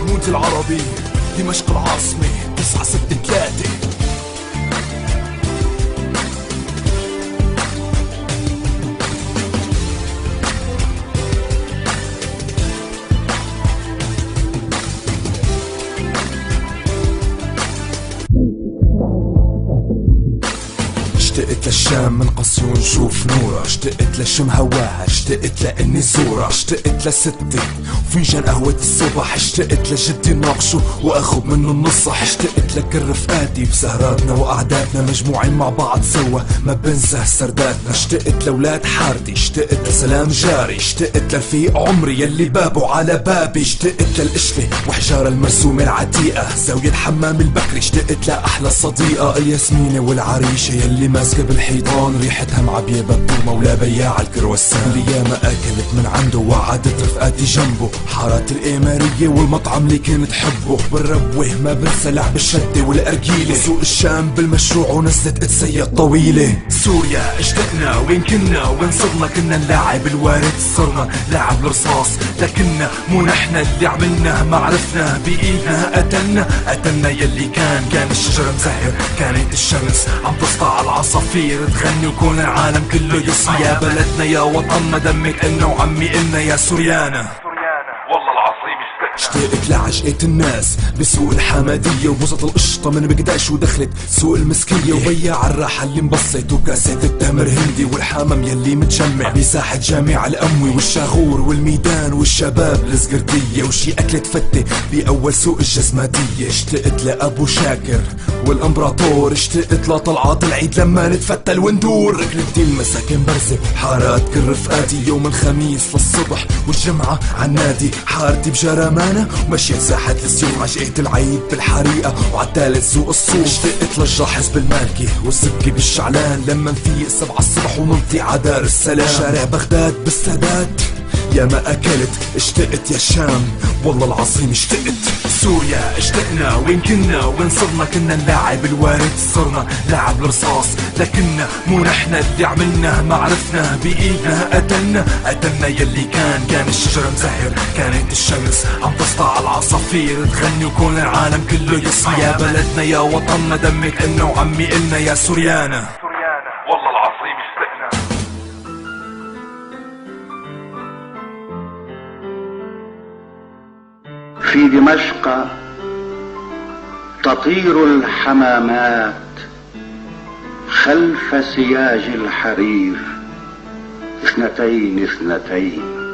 مونت العربي دمشق العاصمة 963. اشتقت للشام من قصيون شوف نورة، اشتقت لشم هواها، اشتقت لاني زورة، اشتقت لستي وفنجان قهوة الصبح، اشتقت لجدي ناقشه واخذ منه النصح، اشتقت لكل رفقاتي بسهراتنا وقعداتنا مجموعين مع بعض سوا ما بنسى سرداتنا، اشتقت لولاد حارتي، اشتقت لسلام جاري، اشتقت لرفيق عمري يلي بابه على بابي، اشتقت للقشفة وحجارة المرسومة العتيقة زاوية حمام البكري، اشتقت لأحلى صديقة الياسمينة والعريشة يلي ماسكة بالحيطان ريحتها معبية بطومة ولا بياع الكرواسان، اللي ياما اكلت من عنده وقعدت رفقاتي جنبه، حارات الإمارية والمطعم اللي كنت حبه، والربوه ما بنسى لعب الشدة والأرجيلة، سوق الشام بالمشروع ونزلت اتسيق طويلة، سوريا اشتقنا وين كنا وين صرنا، كنا نلاعب الوارد صرنا لاعب الرصاص، لكننا مو نحنا اللي عملنا ما عرفنا بإيدنا قتلنا يلي كان الشجر مزهر، كانت الشمس عم تسطع على العصافير تغني وكون العالم كله يصحى، يا بلدنا يا وطننا دمك إلنا وعمي إلنا يا سوريانا، والله العظيم اشتقت لعجقة الناس بسوق الحمادية وبوسط القشطة من بقداش ودخلت سوق المسكية، وبياع الراحة اللي مبسط وكاسات التمر هندي، والحمام يلي متجمع بساحة جامع الأموي، والشاغور والميدان والشباب الزقردية، وشي أكلة فتة بأول سوق الجزماتية، اشتقت لأبو شاكر والامبراطور، اشتقت لطلعات العيد لما نتفتل وندور، ركلتي المساكن برزة حارات كل رفقاتي يوم الخميس للصبح والجمعة عالنادي، حارتي بجرمانة ومشيت ساحة السيوم، عشقة العيد بالحريقة وعالتالت سوق الصوف، اشتقت للجاحظ بالمالكي والسكي بالشعلان لما نفيق 7 الصبح ونمضي عدار السلام، شارع بغداد بالسادات يا ما اكلت، اشتقت يا الشام والله العظيم اشتقت، سوريا اشتقنا وين كنا وين صرنا، كنا نلاعب الوارد صرنا لاعب الرصاص، لكننا مو نحنا اللي عملنا ما عرفنا بإيدنا قتلنا يلي كان الشجر مزهر، كانت الشمس عم تسطع على العصافير تغني وكون العالم كله يصحى، يا بلدنا يا وطننا دمك إلنا وعمي إلنا يا سوريانا، والله العظيم اشتقنا. في دمشق تطير الحمامات خلف سياج الحرير 2 2